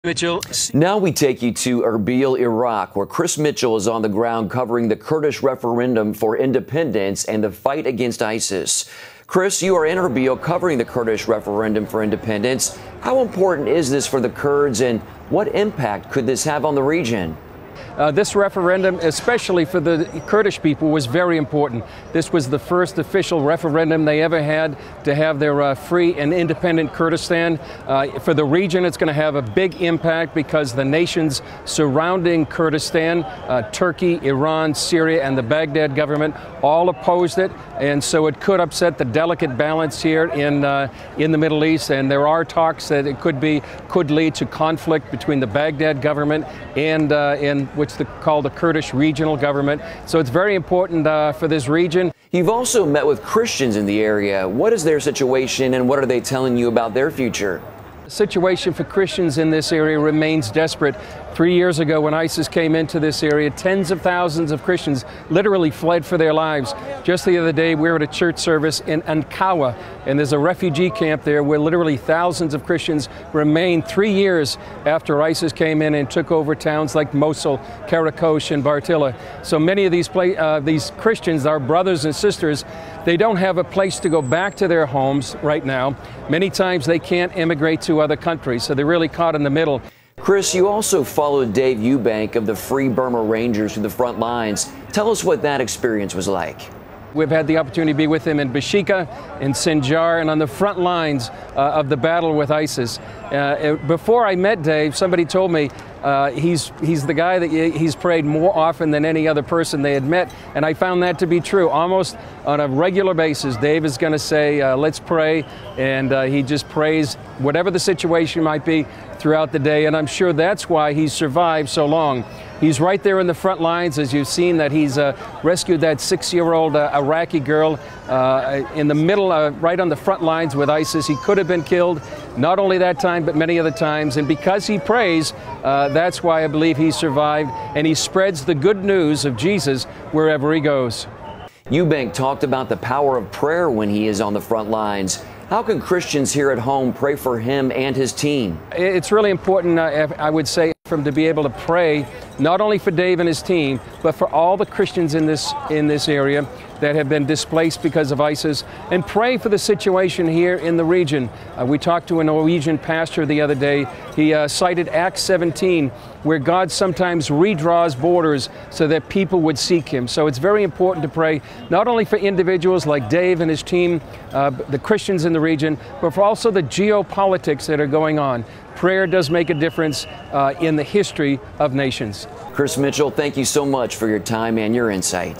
Mitchell. Now we take you to Erbil, Iraq, where Chris Mitchell is on the ground covering the Kurdish referendum for independence and the fight against ISIS. Chris, you are in Erbil covering the Kurdish referendum for independence. How important is this for the Kurds, and what impact could this have on the region? This referendum, especially for the Kurdish people, was very important. This was the first official referendum they ever had to have their free and independent Kurdistan. For the region, it's going to have a big impact because the nations surrounding Kurdistan, Turkey, Iran, Syria, and the Baghdad government all opposed it. And so it could upset the delicate balance here in the Middle East. And there are talks that it could lead to conflict between the Baghdad government and what's called the Kurdish regional government. So it's very important for this region. You've also met with Christians in the area. What is their situation, and what are they telling you about their future? The situation for Christians in this area remains desperate. 3 years ago, when ISIS came into this area, tens of thousands of Christians literally fled for their lives. Just the other day, we were at a church service in Ankawa, and there's a refugee camp there where literally thousands of Christians remain 3 years after ISIS came in and took over towns like Mosul, Karakosh, and Bartilla. So many of these Christians, our brothers and sisters, they don't have a place to go back to their homes right now. Many times they can't immigrate to other countries, so they're really caught in the middle. Chris, you also followed Dave Eubank of the Free Burma Rangers to the front lines. Tell us what that experience was like. We've had the opportunity to be with him in Bashika, in Sinjar, and on the front lines of the battle with ISIS. Before I met Dave, somebody told me he's the guy that he's prayed more often than any other person they had met, and I found that to be true. Almost on a regular basis, Dave is going to say, let's pray, and he just prays whatever the situation might be throughout the day, and I'm sure that's why he's survived so long. He's right there in the front lines, as you've seen that he's rescued that 6-year-old Iraqi girl in the middle, right on the front lines with ISIS. He could have been killed, not only that time, but many other times. And because he prays, that's why I believe he survived. And he spreads the good news of Jesus wherever he goes. Eubank talked about the power of prayer when he is on the front lines. How can Christians here at home pray for him and his team? It's really important, I would say, for him to be able to pray not only for Dave and his team, but for all the Christians in this area that have been displaced because of ISIS, and pray for the situation here in the region. We talked to a Norwegian pastor the other day. He cited Acts 17, where God sometimes redraws borders so that people would seek him. So it's very important to pray not only for individuals like Dave and his team, the Christians in the region, but for also the geopolitics that are going on. Prayer does make a difference in the history of nations. Chris Mitchell, thank you so much for your time and your insight.